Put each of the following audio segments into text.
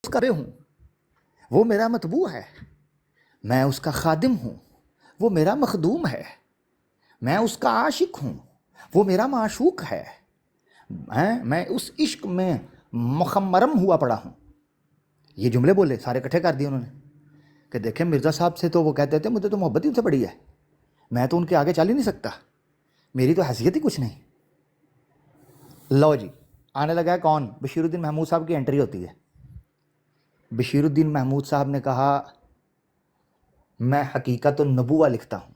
اس کا ہوں، وہ میرا متبوع ہے، میں اس کا خادم ہوں، وہ میرا مخدوم ہے، میں اس کا عاشق ہوں، وہ میرا معشوق ہے، میں اس عشق میں مخمرم ہوا پڑا ہوں. یہ جملے بولے، سارے اکٹھے کر دیے انہوں نے کہ دیکھیں مرزا صاحب سے تو وہ کہتے تھے مجھے تو محبت ہی ان سے بڑی ہے، میں تو ان کے آگے چل ہی نہیں سکتا، میری تو حیثیت ہی کچھ نہیں. لو جی آنے لگا ہے کون؟ بشیر الدین محمود صاحب کی انٹری ہوتی ہے. بشیر الدین محمود صاحب نے کہا میں حقیقت النبوہ لکھتا ہوں.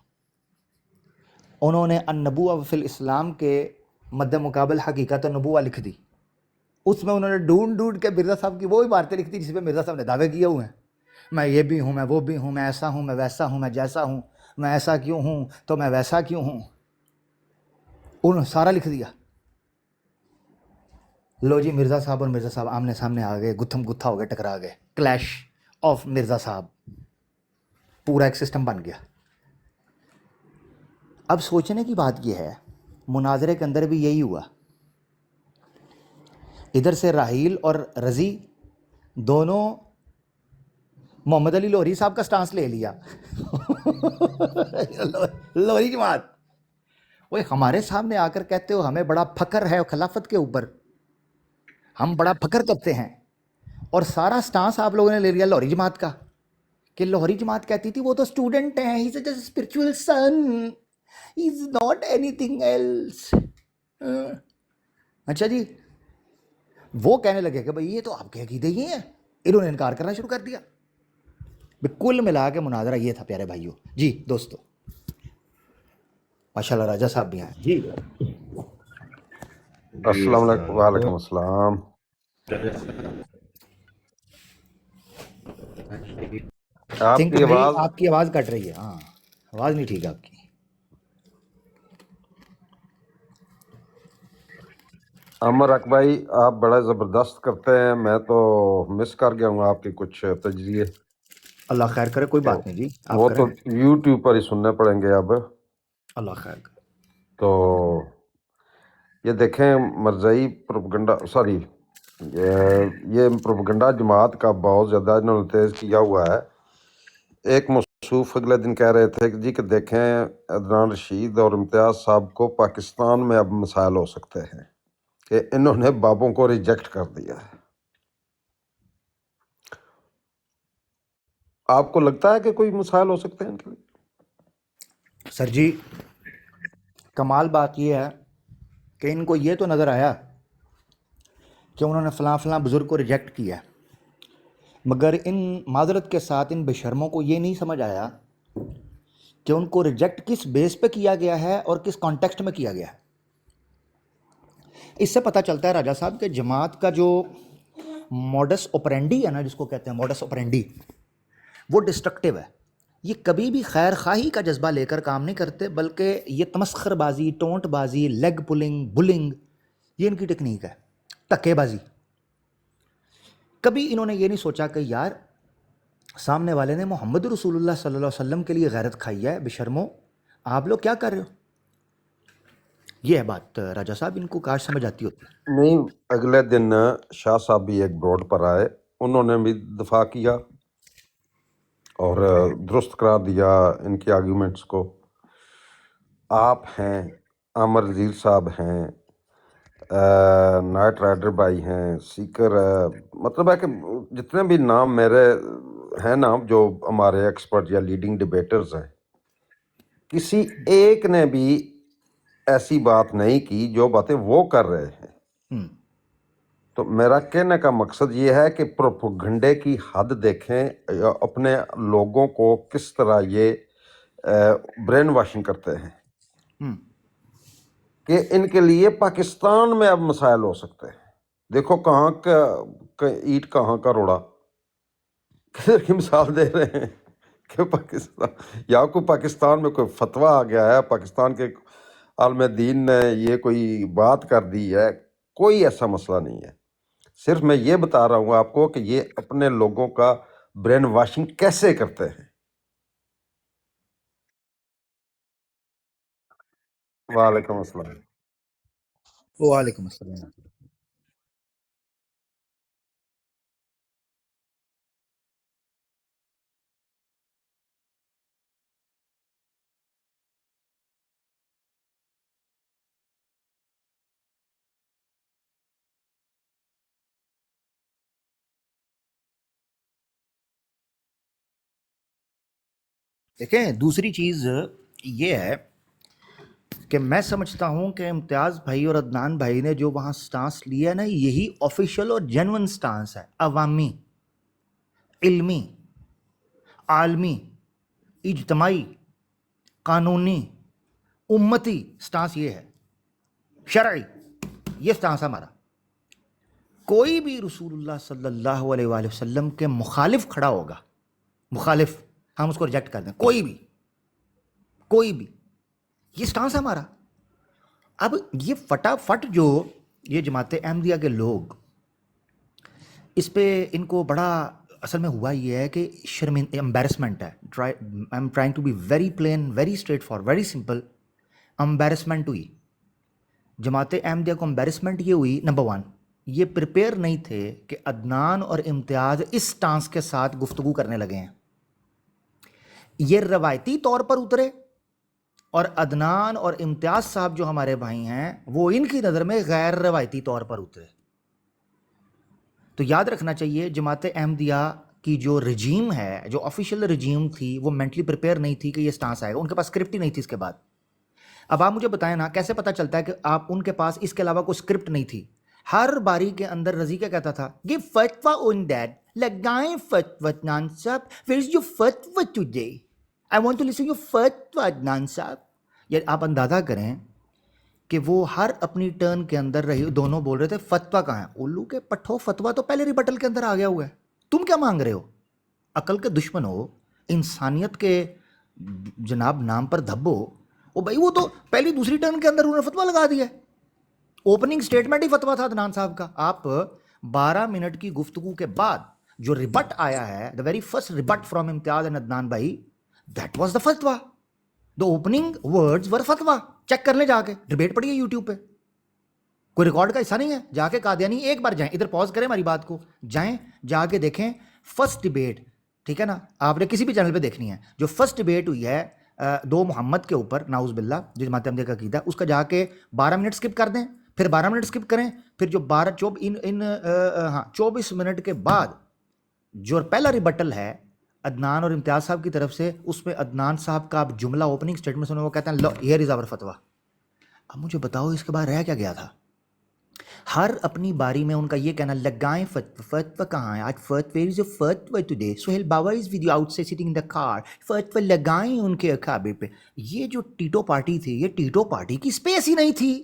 انہوں نے النبوہ فی الاسلام کے مد مقابل حقیقت النبوہ لکھ دی. اس میں انہوں نے ڈھونڈ کے مرزا صاحب کی وہی باتیں لکھ دی جس پہ مرزا صاحب نے دعوے کیے ہوئے ہیں. میں یہ بھی ہوں، میں وہ بھی ہوں، میں ایسا ہوں، میں ویسا ہوں، میں جیسا ہوں، میں ایسا کیوں ہوں تو میں ویسا کیوں ہوں. انہوں نے سارا لکھ دیا. لو جی مرزا صاحب اور مرزا صاحب آمنے سامنے آ گئے، گتھم گتھا ہو گئے، ٹکرا گئے. کلیش آف مرزا صاحب، پورا ایک سسٹم بن گیا. اب سوچنے کی بات یہ ہے مناظرے کے اندر بھی یہی ہوا. ادھر سے راحیل اور رضی دونوں محمد علی لوہری صاحب کا سٹانس لے لیا. لوہری جماعت وہ ہمارے سامنے آ کر کہتے ہو ہمیں بڑا فخر ہے خلافت کے اوپر، ہم بڑا فخر کرتے ہیں، اور سارا سٹانس آپ لوگوں نے لے لیا لوہری جماعت کا کہ لوہری جماعت کہتی تھی وہ تو اسٹوڈنٹ ہیں، he is just spiritual son, he is not anything else. اچھا جی، وہ کہنے لگے کہ بھئی یہ تو آپ کے عقیدے ہی ہیں. انہوں نے انکار کرنا شروع کر دیا. کل ملا کے مناظرہ یہ تھا پیارے بھائیوں. جی دوستو، ماشاء اللہ راجہ صاحب بھی ہیں. جی السلام علیکم. وعلیکم السلام. آپ کی بھائی آواز آپ کی آواز کٹ رہی ہے. ہاں آواز نہیں ٹھیک ہے آپ کی. عمر اکبائی آپ بڑا زبردست کرتے ہیں، میں تو مس کر گیا ہوں آپ کے کچھ تجزیے. اللہ خیر کرے، کوئی بات نہیں جی، آپ وہ کریں. تو یوٹیوب پر ہی سننے پڑیں گے اب. اللہ خیر کرے. تو یہ دیکھیں مرزائی پروپگنڈا، سوری یہ پروپگنڈا جماعت کا بہت زیادہ انہوں نے تیز کیا ہوا ہے. ایک موصوف اگلے دن کہہ رہے تھے کہ جی کہ دیکھیں عدنان رشید اور امتیاز صاحب کو پاکستان میں اب مسائل ہو سکتے ہیں کہ انہوں نے بابوں کو ریجیکٹ کر دیا ہے. آپ کو لگتا ہے کہ کوئی مسائل ہو سکتے ہیں ان کے لیے؟ سر جی کمال بات یہ ہے کہ ان کو یہ تو نظر آیا کہ انہوں نے فلاں فلاں بزرگ کو ریجیکٹ کیا، مگر ان معذرت کے ساتھ ان بے شرموں کو یہ نہیں سمجھ آیا کہ ان کو ریجیکٹ کس بیس پہ کیا گیا ہے اور کس کانٹیکسٹ میں کیا گیا ہے. اس سے پتہ چلتا ہے راجہ صاحب کہ جماعت کا جو موڈس اوپرینڈی ہے نا، جس کو کہتے ہیں موڈس اوپرینڈی، وہ ڈسٹرکٹیو ہے. یہ کبھی بھی خیر خواہی کا جذبہ لے کر کام نہیں کرتے، بلکہ یہ تمسخر بازی، ٹونٹ بازی، لیگ پلنگ، بلنگ، یہ ان کی ٹیکنیک ہے. دھکے بازی. کبھی انہوں نے یہ نہیں سوچا کہ یار سامنے والے نے محمد رسول اللہ صلی اللہ علیہ وسلم کے لیے غیرت کھائی ہے، بشرمو آپ لوگ کیا کر رہے ہو. یہ ہے بات راجہ صاحب، ان کو کاش سمجھ آتی ہوتی. نہیں، اگلے دن شاہ صاحب بھی ایک بروڈ پر آئے، انہوں نے بھی دفاع کیا اور درست قرار دیا ان کی آرگیومنٹس کو. آپ ہیں، عامر وزیر صاحب ہیں، نائٹ رائڈر بھائی ہیں، سیکر ہے، مطلب ہے کہ جتنے بھی نام میرے ہیں نا جو ہمارے ایکسپرٹ یا لیڈنگ ڈبیٹرز ہیں، کسی ایک نے بھی ایسی بات نہیں کی جو باتیں وہ کر رہے ہیں. تو میرا کہنے کا مقصد یہ ہے کہ پروپیگنڈے کی حد دیکھیں، اپنے لوگوں کو کس طرح یہ برین واشنگ کرتے ہیں کہ ان کے لیے پاکستان میں اب مسائل ہو سکتے ہیں. دیکھو کہاں کا اینٹ کہاں کا روڑا، کدھر کی مثال دے رہے ہیں کہ پاکستان یا کوئی پاکستان میں کوئی فتویٰ آ گیا ہے، پاکستان کے عالم دین نے یہ کوئی بات کر دی ہے. کوئی ایسا مسئلہ نہیں ہے. صرف میں یہ بتا رہا ہوں آپ کو کہ یہ اپنے لوگوں کا برین واشنگ کیسے کرتے ہیں. وعلیکم السلام. وعلیکم السلام. دیکھیں دوسری چیز یہ ہے کہ میں سمجھتا ہوں کہ امتیاز بھائی اور عدنان بھائی نے جو وہاں سٹانس لیا ہے نا، یہی آفیشیل اور جینون سٹانس ہے، عوامی، علمی، عالمی، اجتماعی، قانونی، امتی سٹانس یہ ہے، شرعی، یہ سٹانس ہے ہمارا۔ کوئی بھی رسول اللہ صلی اللہ علیہ وآلہ وسلم کے مخالف کھڑا ہوگا، مخالف، ہم اس کو ریجیکٹ کر دیں، کوئی بھی، یہ سٹانس ہے ہمارا۔ اب یہ فٹافٹ جو یہ جماعت احمدیہ کے لوگ اس پہ ان کو بڑا، اصل میں ہوا یہ ہے کہ امبیرسمنٹ ہے، I am trying to be very plain, very straightforward, very simple, embarrassment ہوئی جماعت احمدیہ کو۔ امبیرسمنٹ یہ ہوئی، نمبر ون، یہ پریپیئر نہیں تھے کہ عدنان اور امتیاز اس سٹانس کے ساتھ گفتگو کرنے لگے ہیں۔ یہ روایتی طور پر اترے، اور عدنان اور امتیاز صاحب جو ہمارے بھائی ہیں وہ ان کی نظر میں غیر روایتی طور پر اترے۔ تو یاد رکھنا چاہیے جماعت احمدیہ کی جو رجیم ہے، جو آفیشیل رجیم تھی، وہ مینٹلی پریپیئر نہیں تھی کہ یہ سٹانس آئے گا، ان کے پاس اسکرپٹ ہی نہیں تھی اس کے بعد۔ اب آپ مجھے بتائیں نا، کیسے پتہ چلتا ہے کہ آپ ان کے پاس اس کے علاوہ کوئی اسکرپٹ نہیں تھی؟ ہر باری کے اندر رضی کیا کہتا تھا؟ گیو فتویٰ آن دیٹ، لگائیں فتویٰ Adnan sahab, where is your فتویٰ today? I want to listen your فتویٰ عدنان صاحب۔ یہ آپ اندازہ کریں کہ وہ ہر اپنی ٹرن کے اندر رہی، دونوں بول رہے تھے فتویٰ کہاں ہے؟ الو کے پٹھو، فتویٰ تو پہلے ریبٹل کے اندر آ گیا ہوا ہے، تم کیا مانگ رہے ہو؟ عقل کے دشمن ہو، انسانیت کے جناب نام پر دھبو، او بھائی وہ تو پہلی دوسری ٹرن کے اندر انہوں نے فتویٰ لگا دیا ہے۔ اوپننگ سٹیٹمنٹ ہی فتویٰ تھا عدنان صاحب کا۔ آپ 12 منٹ کی گفتگو کے بعد جو ریبٹ آیا ہے، the very first rabbit from Imtiaz and Adnan بھائی، دیٹ واز دا فتویٰ، دا اوپننگ ورڈز ور فتویٰ۔ چیک کر لیں جا کے، ڈیبیٹ پڑی ہے یوٹیوب پہ، کوئی ریکارڈ کا حصہ نہیں ہے، جا کے قادیانی ایک بار جائیں، ادھر پاز کریں ہماری بات کو، جائیں جا کے دیکھیں فرسٹ ڈیبیٹ، ٹھیک ہے نا؟ آپ نے کسی بھی چینل پہ دیکھنی ہے، جو فرسٹ ڈیبیٹ ہوئی ہے 2 محمد کے اوپر، ناؤز باللہ، جو جماعت احمدیہ کا عقیدہ، اس کا جا کے 12 منٹ سکپ کر دیں، پھر 12 منٹ سکپ کریں، پھر جو 24 منٹ کے بعد جو پہلا ریبٹل ہے عدنان اور امتیاز صاحب کی طرف سے، اس میں عدنان صاحب کا آپ جملہ اوپننگ سٹیٹمنٹ سنیں، وہ کہتے ہیں لو ہیئر از آور فتویٰ۔ اب مجھے بتاؤ اس کے بعد رہ کیا گیا تھا؟ ہر اپنی باری میں ان کا یہ کہنا، لگائیں فتویٰ کہاں ہے آج؟ فتویٰ از فتویٰ ٹوڈے، سہیل بابا از ود یو آؤٹ سے سٹنگ ان دا کار، فتویٰ لگائیں ان کے اکابر پہ۔ یہ جو ٹیٹو پارٹی تھی، یہ ٹیٹو پارٹی کی اسپیس ہی نہیں تھی۔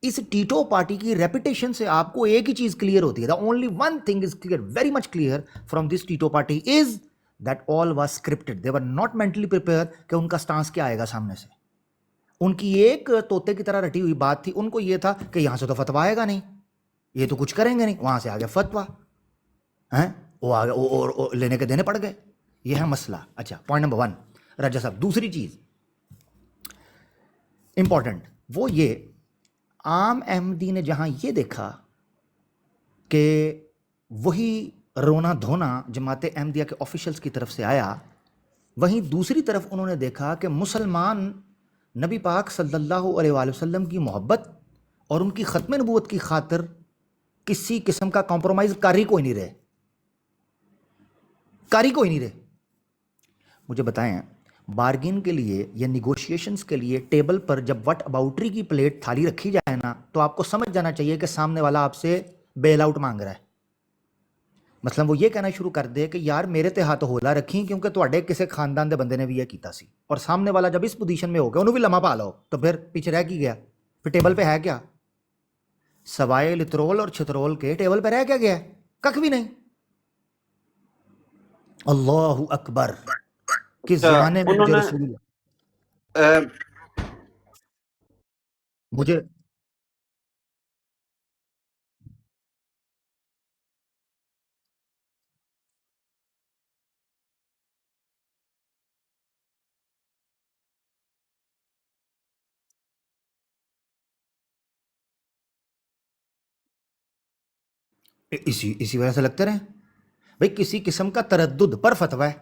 اس ٹیٹو پارٹی کی ریپوٹیشن سے آپ کو ایک ہی چیز کلیئر ہوتی ہے، the only one thing is clear, very much clear from this tattoo party is that all was scripted, they were not mentally prepare کہ ان کا سٹانس کیا آئے گا سامنے سے۔ ان کی ایک طوطے کی طرح رٹی ہوئی بات تھی، ان کو یہ تھا کہ یہاں سے تو فتویٰ آئے گا نہیں، یہ تو کچھ کریں گے نہیں، وہاں سے آ گیا فتویٰ، ہیں وہ آ گیا، اور لینے کے دینے پڑ گئے۔ یہ ہے مسئلہ۔ اچھا، پوائنٹ نمبر 1 رجا صاحب۔ دوسری چیز امپورٹنٹ وہ یہ، عام احمدی نے جہاں یہ دیکھا کہ وہی رونا دھونا جماعت احمدیہ کے آفیشلز کی طرف سے آیا، وہیں دوسری طرف انہوں نے دیکھا کہ مسلمان نبی پاک صلی اللہ علیہ وآلہ وسلم کی محبت اور ان کی ختم نبوت کی خاطر کسی قسم کا کمپرومائز کاری کوئی نہیں رہے۔ مجھے بتائیں، بارگین کے لیے یا نیگوشیشنز کے لیے ٹیبل پر جب وٹ اباؤٹری کی پلیٹ تھالی رکھی جائے نا، تو آپ کو سمجھ جانا چاہیے کہ سامنے والا آپ سے بیل آؤٹ مانگ رہا ہے۔ مثلا وہ یہ کہنا شروع کر دے کہ یار میرے تے ہاتھ ہولا رکھی کیونکہ تواڈے کسے خاندان دے بندے نے بھی یہ کیتا سی، اور سامنے والا جب اس پوزیشن میں ہو گیا، انہوں بھی لمحہ پا لو، تو پھر پیچھے رہ کی گیا؟ پھر ٹیبل پہ ہے کیا؟ سوائے لترول اور چھترول کے ٹیبل پہ رہ کیا گیا ہے؟ ککھ بھی نہیں۔ اللہ اکبر، کس زمانے میں انہوں مجھے نے رسول اللہ، اہ، مجھے اسی وجہ سے لگتے رہے بھئی، کسی قسم کا تردد پر فتویٰ ہے۔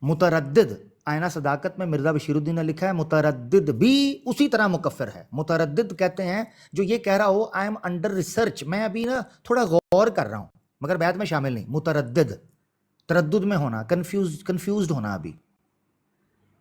متردد، آئینہ صداقت میں مرزا بشیر الدین نے لکھا ہے، متردد بھی اسی طرح مکفر ہے۔ متردد کہتے ہیں جو یہ کہہ رہا ہو آئی ایم انڈر ریسرچ، میں ابھی نا تھوڑا غور کر رہا ہوں، مگر بعد میں شامل نہیں۔ متردد، تردد میں ہونا، کنفیوزڈ ہونا ابھی،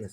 yes.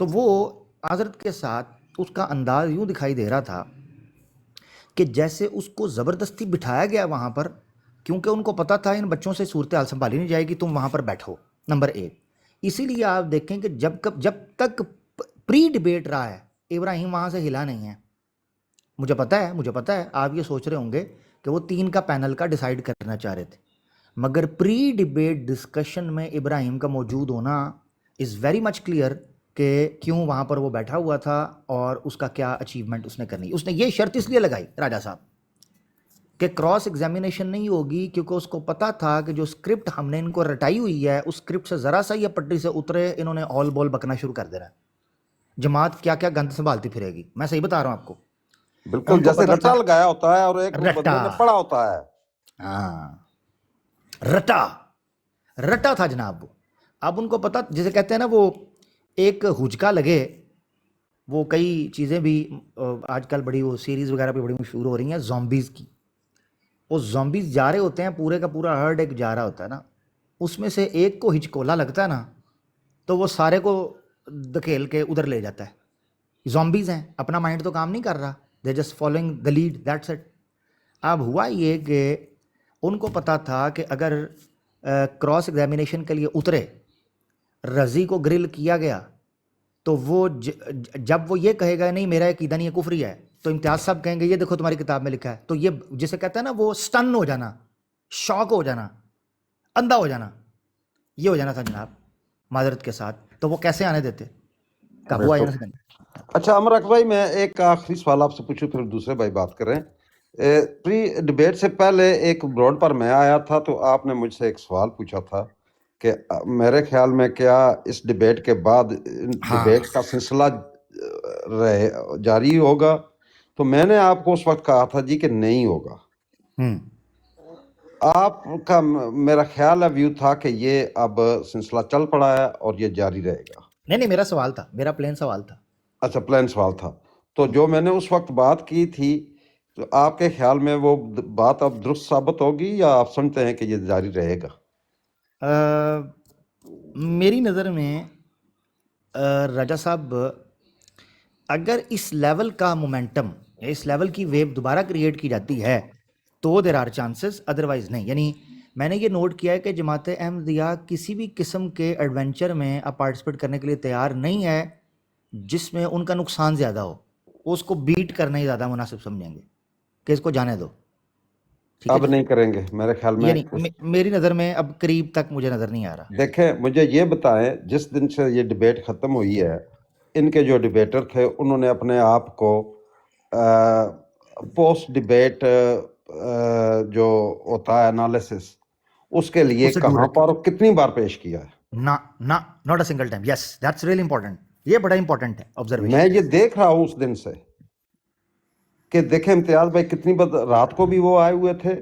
تو وہ حضرت کے ساتھ اس کا انداز یوں دکھائی دے رہا تھا کہ جیسے اس کو زبردستی بٹھایا گیا وہاں پر، کیونکہ ان کو پتہ تھا ان بچوں سے صورتحال سنبھالی نہیں جائے گی، تم وہاں پر بیٹھو، نمبر ایک۔ اسی لیے آپ دیکھیں کہ جب تک پری ڈبیٹ رہا ہے ابراہیم وہاں سے ہلا نہیں ہے۔ مجھے پتہ ہے آپ یہ سوچ رہے ہوں گے کہ وہ 3 کا پینل کا ڈیسائیڈ کرنا چاہ رہے تھے، مگر پری ڈبیٹ ڈسکشن میں ابراہیم کا موجود ہونا از ویری مچ کلیئر کہ کیوں وہاں پر وہ بیٹھا ہوا تھا اور اس کا کیا اچیومنٹ اس نے کرنی۔ اس نے یہ شرط اس لیے لگائی راجا صاحب کہ کراس ایگزامینیشن نہیں ہوگی، کیونکہ اس کو پتا تھا کہ جو اسکرپٹ ہم نے ان کو رٹائی ہوئی ہے اس اسکرپٹ سے ذرا سا یہ پٹری سے اترے انہوں نے آل بول بکنا شروع کر دینا ہے، جماعت کیا کیا گند سنبھالتی پھرے گی۔ میں صحیح بتا رہا ہوں آپ کو، بالکل ان کو جیسے پتا رٹا تھا لگایا ہوتا ہے اور ایک رٹا، بندے نے پڑھا ہوتا ہے۔ ہاں رٹا تھا جناب وہ۔ اب ان کو پتا، جسے کہتے ہیں نا وہ ایک ہجکا لگے، وہ کئی چیزیں بھی آج کل بڑی وہ سیریز وغیرہ پہ بڑی مشہور ہو رہی ہیں زومبیز کی۔ وہ زومبیز جا رہے ہوتے ہیں، پورے کا پورا ہرڈ ایک جا رہا ہوتا ہے نا، اس میں سے ایک کو ہچکولا لگتا ہے نا تو وہ سارے کو دھکیل کے ادھر لے جاتا ہے۔ زومبیز ہیں، اپنا مائنڈ تو کام نہیں کر رہا، they just following the lead, that's it. اب ہوا یہ کہ ان کو پتا تھا کہ اگر کراس ایگزامینیشن کے لیے اترے، رضی کو گرل کیا گیا تو وہ جب وہ یہ کہے گا نہیں میرا عقیدہ نہیں ہے کفری ہے، تو امتیاز صاحب کہیں گے یہ دیکھو تمہاری کتاب میں لکھا ہے، تو یہ جسے کہتا ہے نا وہ سٹن ہو جانا، شاک ہو جانا، اندھا ہو جانا، یہ ہو جانا تھا جناب معذرت کے ساتھ۔ تو وہ کیسے آنے دیتے، قابو آ جانا تھا۔ اچھا امرک بھائی، میں ایک آخری سوال آپ سے پوچھوں پھر دوسرے بھائی بات کریں۔ پری ڈبیٹ سے پہلے ایک بروڈ پر میں آیا تھا تو آپ نے مجھ سے ایک سوال پوچھا تھا کہ میرے خیال میں کیا اس ڈبیٹ کے بعد ڈبیٹ کا سلسلہ جاری ہوگا، تو میں نے آپ کو اس وقت کہا تھا جی کہ نہیں ہوگا۔ آپ کا میرا خیال ہے ویو تھا کہ یہ اب سلسلہ چل پڑا ہے اور یہ جاری رہے گا۔ نہیں میرا سوال تھا، میرا پلین سوال تھا۔ اچھا پلان سوال تھا، تو جو میں نے اس وقت بات کی تھی تو آپ کے خیال میں وہ بات اب درست ثابت ہوگی یا آپ سمجھتے ہیں کہ یہ جاری رہے گا؟ میری نظر میں راجہ صاحب اگر اس لیول کا مومنٹم، اس لیول کی ویو دوبارہ کریٹ کی جاتی ہے تو دیر آر چانسز، ادروائز نہیں۔ یعنی میں نے یہ نوٹ کیا ہے کہ جماعت احمدیہ کسی بھی قسم کے ایڈونچر میں اب پارٹیسپیٹ کرنے کے لیے تیار نہیں ہے جس میں ان کا نقصان زیادہ ہو، اس کو بیٹ کرنا ہی زیادہ مناسب سمجھیں گے کہ اس کو جانے دو۔ اب نہیں کریں گے میرے خیال میں۔ یعنی میری نظر میں اب قریب تک مجھے نظر نہیں آ رہا۔ دیکھیں مجھے یہ بتائیں، جس دن سے یہ ڈبیٹ ختم ہوئی ہے، ان کے جو ڈبیٹر تھے انہوں نے اپنے آپ کو پوسٹ ڈبیٹ جو ہوتا ہے انالیسس، اس کے لیے کہاں پر اور کتنی بار پیش کیا ہے؟ Not a single time. Yes that's really important, یہ بڑا امپورٹنٹ ہے آبزرویشن۔ میں یہ دیکھ رہا ہوں اس دن سے کہ دیکھیں امتیاز بھائی کتنی رات کو بھی وہ آئے ہوئے تھے،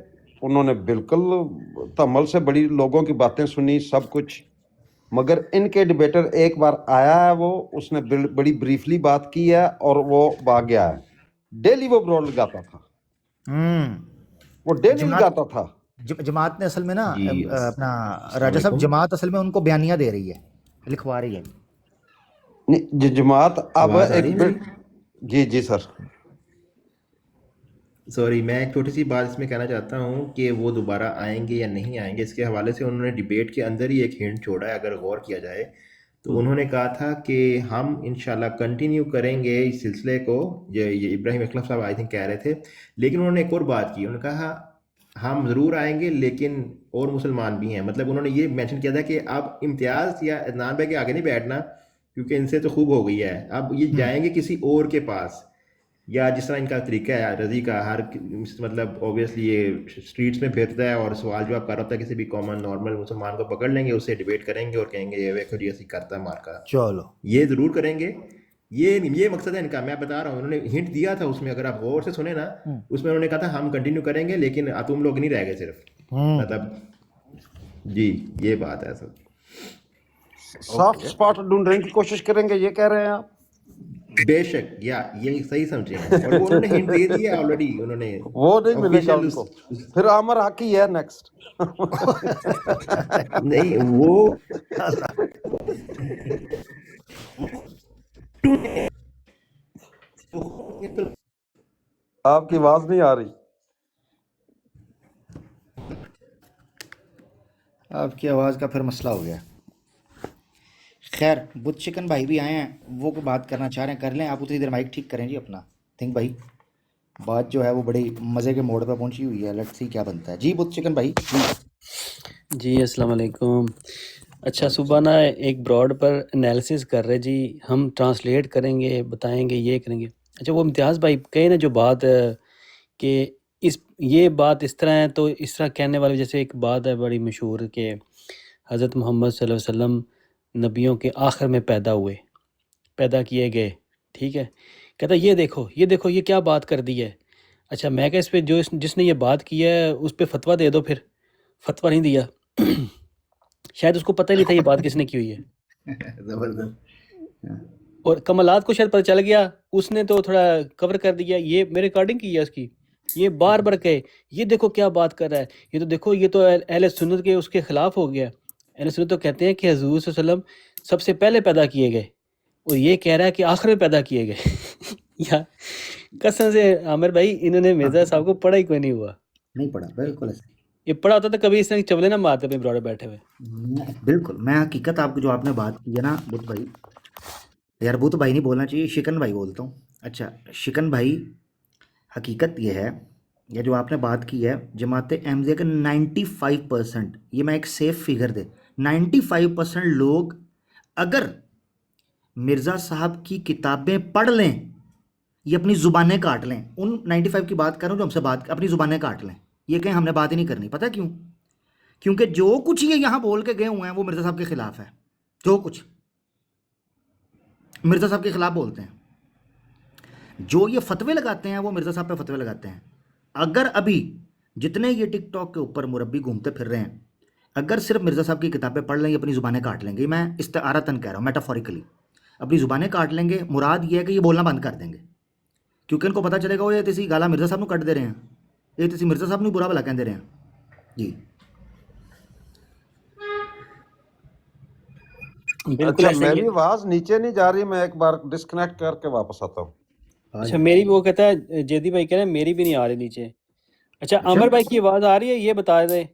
انہوں نے بالکل تمل سے بڑی لوگوں کی باتیں سنی سب کچھ، مگر ان کے ڈبیٹر ایک بار آیا ہے وہ، اس نے بڑی بریفلی بات کی ہے اور وہ بھاگ گیا ہے۔ ڈیلی وہ بروڈ لگاتا تھا، وہ ڈیلی لگاتا تھا۔ جماعت نے اصل میں نا اپنا راجہ صاحب، جماعت اصل میں ان کو بیانیہ دے رہی ہے، لکھوا رہی ہے جماعت اب ایک جی سر سوری، میں ایک چھوٹی سی بات اس میں کہنا چاہتا ہوں کہ وہ دوبارہ آئیں گے یا نہیں آئیں گے، اس کے حوالے سے انہوں نے ڈیبیٹ کے اندر ہی ایک ہنٹ چھوڑا ہے اگر غور کیا جائے تو۔ انہوں نے کہا تھا کہ ہم انشاءاللہ کنٹینیو کریں گے اس سلسلے کو، یہ ابراہیم اکلم صاحب آئی تھنک کہہ رہے تھے، لیکن انہوں نے ایک اور بات کی، انہوں نے کہا ہم ضرور آئیں گے لیکن اور مسلمان بھی ہیں۔ مطلب انہوں نے یہ مینشن کیا تھا کہ اب امتیاز یا عدنان بھائی کے آگے نہیں بیٹھنا کیونکہ ان سے تو خوب ہو گئی ہے، اب یہ جائیں گے کسی اور کے پاس، یا جس طرح ان کا طریقہ ہے رضی کا، ہر مطلب اوبیسلی یہ اسٹریٹس میں پھرتا ہے اور سوال جواب کر رہا ہوتا ہے، کسی بھی کامن نارمل مسلمان کو پکڑ لیں گے، اس سے ڈیبیٹ کریں گے اور کہیں گے یہ ویکھو جی ایسی کرتا ہے مار کا، چلو یہ ضرور کریں گے۔ یہ مقصد ہے ان کا، میں بتا رہا ہوں، انہوں نے ہنٹ دیا تھا اس میں، اگر آپ غور سے سنیں نا، اس میں انہوں نے کہا تھا ہم کنٹینیو کریں گے لیکن تم لوگ نہیں رہ گئے صرف، مطلب جی یہ بات ہے سب۔ سافٹ اسپاٹ ڈھونڈنے کی کوشش کریں گے، یہ کہہ رہے ہیں آپ؟ بے شک، یا یہ صحیح سمجھے ہیں، اور وہ انہوں نے ہنٹ دے دیا آلریڈی، انہوں نے وہ نہیں ملے گا ان کو، پھر عامر حقی ہے نیکسٹ۔ نہیں وہ آپ کی آواز نہیں آ رہی. آپ کی آواز کا پھر مسئلہ ہو گیا. خیر بت چکن بھائی بھی آئے ہیں, وہ کو بات کرنا چاہ رہے ہیں, کر لیں آپ اتنی دیر. مائک ٹھیک کریں جی اپنا. تھنک بھائی بات جو ہے وہ بڑی مزے کے موڑ پہ پہنچی ہوئی ہے, لیٹس سی کیا بنتا ہے. جی بت چکن بھائی جی. جی السلام علیکم. اچھا وعلیکم صبح نا السلام. ایک براڈ پر انالیسس کر رہے جی, ہم ٹرانسلیٹ کریں گے, بتائیں گے, یہ کریں گے. اچھا وہ امتیاز بھائی کہیں نا جو بات کہ یہ بات اس طرح ہے, تو اس طرح کہنے والے جیسے ایک بات ہے بڑی مشہور کہ حضرت محمد صلی اللہ علیہ وسلم نبیوں کے آخر میں پیدا کیے گئے. ٹھیک ہے, کہتا ہے یہ دیکھو یہ کیا بات کر دی ہے. اچھا میں کہ اس پہ جس نے یہ بات کی ہے اس پہ فتویٰ دے دو. پھر فتویٰ نہیں دیا, شاید اس کو پتہ ہی نہیں تھا یہ بات کس نے کی ہوئی ہے. زبردست. اور کمالات کو شاید پتہ چل گیا, اس نے تو تھوڑا کور کر دیا, یہ میں ریکارڈنگ کی ہے اس کی, یہ بار بار کہے یہ دیکھو کیا بات کر رہا ہے, یہ تو دیکھو یہ تو اہل سنت کے اس کے خلاف ہو گیا. اہل سنت تو کہتے ہیں کہ حضور صلی اللہ علیہ وسلم سب سے پہلے پیدا کیے گئے, اور یہ کہہ رہا ہے کہ آخر میں پیدا کیے گئے. یا قسم سے عامر بھائی انہوں نے مرزا صاحب کو پڑھا ہی کوئی نہیں ہوا. نہیں پڑھا, بالکل ایسے. یہ پڑھا ہوتا تو کبھی اس نے چولے نہ مارتے اپنے براڈے بیٹھے ہوئے. بالکل میں حقیقت آپ کو جو آپ نے بات کی ہے نا بت بھائی, یار بت بھائی نہیں بولنا چاہیے, شکن بھائی بولتا ہوں. اچھا شکن بھائی, حقیقت یہ ہے, یہ جو آپ نے بات کی ہے جماعت احمدیہ کے 95%, یہ میں ایک سیف فگر دے, 95% لوگ اگر مرزا صاحب کی کتابیں پڑھ لیں, یہ اپنی زبانیں کاٹ لیں, ان 95 کی بات کروں جو ہم سے بات اپنی زبانیں کاٹ لیں, یہ کہیں ہم نے بات ہی نہیں کرنی. پتہ کیوں؟ کیونکہ جو کچھ یہ یہاں بول کے گئے ہوئے ہیں وہ مرزا صاحب کے خلاف ہے. جو کچھ مرزا صاحب کے خلاف بولتے ہیں, جو یہ فتوے لگاتے ہیں وہ مرزا صاحب پہ فتوے لگاتے ہیں. اگر ابھی جتنے یہ ٹک ٹاک کے اوپر مربی گھومتے پھر رہے ہیں, اگر صرف مرزا صاحب کی کتابیں پڑھ لیں, یہ اپنی زبانیں کاٹ لیں گے. میں استعارتاً کہہ رہا ہوں, میٹافوریکلی اپنی زبانیں کاٹ لیں گے. مراد یہ ہے کہ یہ بولنا بند کر دیں گے, کیونکہ ان کو پتہ چلے گا وہ یہ تیسی گالا مرزا صاحب نو کٹ دے رہے ہیں, یہ تیسی مرزا صاحب نو برا بھلا کہہ دے رہے ہیں. جی بالکل اچھا ایسا ہی میری ہے. آواز نیچے نہیں جا رہی, میں ایک بار ڈسکنیکٹ کر کے واپس آتا ہوں. اچھا میری وہ کہتا ہے جیدی بھائی کہہ رہے ہیں میری بھی نہیں آ رہی نیچے. اچھا اچھا عامر بھائی کی آواز آ رہی ہے, یہ بتا دیں.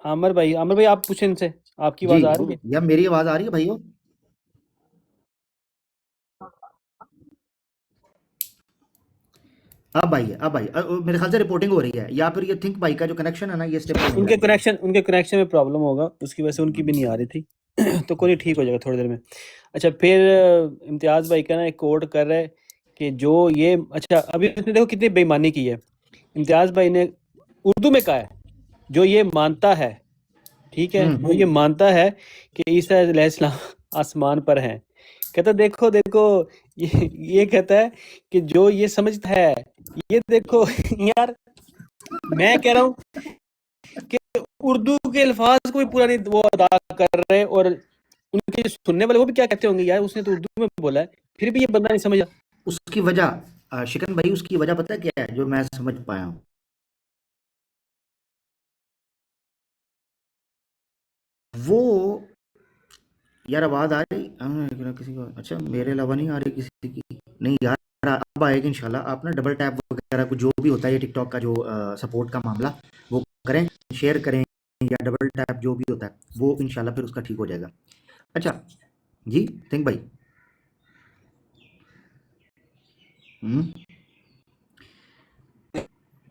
عامر بھائی آپ پوچھیں ان سے, آپ کی جی, آواز آ رہی ہے؟ یا میری آواز آ رہی ہے بھائیو؟ اب آئی ہے, اب آئی, میرے خیال سے رپورٹنگ ہو رہی ہے, یا پھر یہ تھنک بھائی کا جو کنیکشن ہے نا یہ اسٹیبل ان نہیں کے ہے. کنیکشن میں پرابلم ہوگا, اس کی وجہ سے ان کی بھی نہیں آ رہی تھی. تو کوئی ٹھیک ہو جائے گا تھوڑی دیر میں. اچھا پھر امتیاز بھائی کا نا ایک کوڈ کر رہے کہ جو یہ, اچھا ابھی اس نے دیکھو کتنی بے ایمانی کی ہے. امتیاز بھائی نے اردو میں کہا ہے جو یہ مانتا ہے, ٹھیک ہے, جو یہ مانتا ہے کہ عیسیٰ علیہ السلام آسمان پر ہیں. کہتا دیکھو یہ کہتا ہے کہ جو یہ سمجھتا ہے, یہ دیکھو یار میں کہہ رہا ہوں کہ اردو کے الفاظ کو بھی پورا نہیں وہ ادا کر رہے, اور ان کے سننے والے وہ بھی کیا کہتے ہوں گے, یار اس نے تو اردو میں بولا ہے, پھر بھی یہ بندہ نہیں سمجھا. اس کی وجہ شکن بھائی, اس کی وجہ پتہ کیا ہے جو میں سمجھ پایا ہوں؟ وہ یار آواز آ رہی کسی کو؟ اچھا میرے علاوہ نہیں آ رہی کسی کی؟ نہیں یار اب آئے گی انشاءاللہ. آپ نا ڈبل ٹیپ وغیرہ کو جو بھی ہوتا ہے یہ ٹک ٹاک کا جو سپورٹ کا معاملہ وہ کریں, شیئر کریں, یا ڈبل ٹیپ جو بھی ہوتا ہے وہ انشاءاللہ پھر اس کا ٹھیک ہو جائے گا. اچھا جی تھنک بھائی,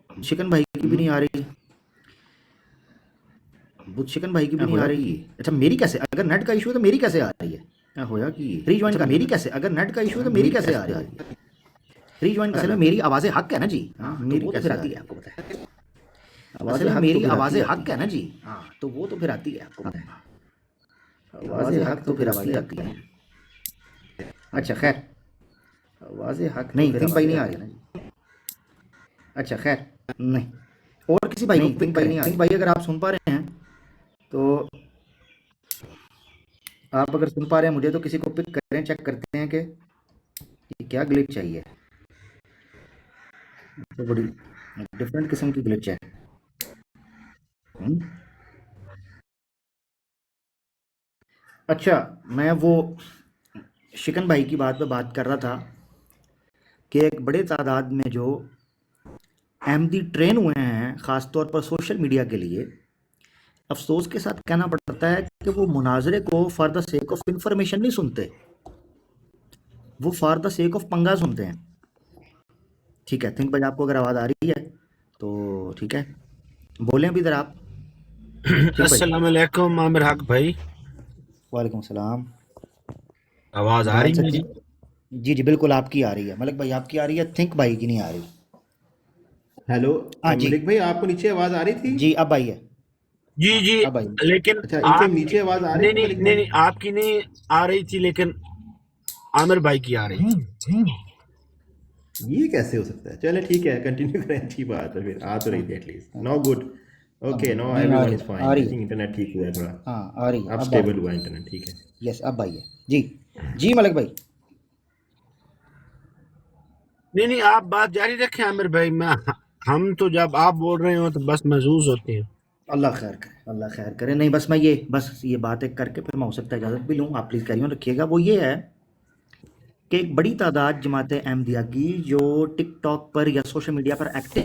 چکن بھائی کی بھی نہیں آ رہی, بت چکن بھائی کی بھی نہیں آ رہی. اچھا میری کیسے, اگر نیٹ کا ایشو ہے تو میری کیسے آ رہی ہے؟ ہویا کہ ری جوائن کا میری کیسے, اگر نیٹ کا ایشو ہے تو میری کیسے آ رہی ہے؟ ری جوائن اصل میں میری آواز حق ہے نا جی, میری تو پھر آتی ہے, آپ کو پتہ ہے. اصل میں میری آواز حق ہے نا جی, ہاں تو وہ تو پھر آتی ہے, آپ کو پتہ ہے. آواز حق تو پھر آتی ہے. اچھا خیر, آواز حق نہیں تھنک بھائی نہیں آ رہی نا جی. اچھا خیر نہیں, اور کسی بھائی کو تھنک بھائی نہیں آ رہی. بھائی اگر آپ سن پا رہے ہیں تو آپ اگر سن پا رہے ہیں مجھے تو کسی کو پک کریں, چیک کرتے ہیں کہ یہ کیا گلچ چاہیے. تو بڑی ڈفرینٹ قسم کی گلچ ہے. اچھا میں وہ شکن بھائی کی بات پہ بات کر رہا تھا کہ ایک بڑے تعداد میں جو احمدی ٹرین ہوئے ہیں خاص طور پر سوشل میڈیا کے لیے، افسوس کے ساتھ کہنا پڑتا ہے کہ وہ مناظرے کو for the sake of information نہیں سنتے، وہ فار دا سیک آف پنگا سنتے ہیں. ٹھیک ہے، تھنک بھائی آپ کو اگر آواز آ رہی ہے تو ٹھیک ہے، بولیں ابھی ادھر آپ. ٹھیک بھائی، السلام علیکم عامر حق بھائی، وعلیکم السلام. آواز آ بھائی رہی سے میری؟ جی جی بالکل آپ کی آ رہی ہے، ملک بھائی آپ کی آ رہی ہے، تھنک بھائی کی نہیں آ رہی. ہیلو ہاں جی ملک بھائی، آپ کو نیچے آواز آ رہی تھی؟ جی اب آئی ہے. جی ہاں جی، اب آئی. لیکن اچھا، ان کے آپ کی نیچے آواز آ رہی نہیں تھی نہیں ملک نہیں بھائی؟ نہیں، آپ کی نہیں آ رہی تھی، لیکن عامر بھائی کی آ رہی تھی. یہ کیسے ہو سکتا ہے؟ چلے ٹھیک ہے، کنٹینیو کریں. اچھی بات ہے، پھر آ تو رہی تھی ایٹ لیسٹ. No good. اب اوکے، نو نہیں ایوری آ ون رہی از ہے، فائن. آ آئی رہی ہے. تھنک انٹرنیٹ ٹھیک ہوا ہے تھوڑا، ہاں آ رہی ہے، اب اب آ رہی اسٹیبل ہے. ہوا انٹرنیٹ. ٹھیک ہے. یس اب آئی ہے. جی جی ملک بھائی. نہیں نہیں، آپ بات جاری رکھیں عامر بھائی، ہم تو جب آپ بول رہے ہو تو بس محظوظ ہوتے ہیں. اللہ خیر کرے، اللہ خیر کرے. نہیں بس میں یہ بات ایک کر کے پھر میں ہو سکتا ہے اجازت بھی لوں. آپ پلیز کیری آن رکھیے گا. وہ یہ ہے کہ ایک بڑی تعداد جماعت احمدیہ کی جو ٹک ٹاک پر یا سوشل میڈیا پر ایکٹیو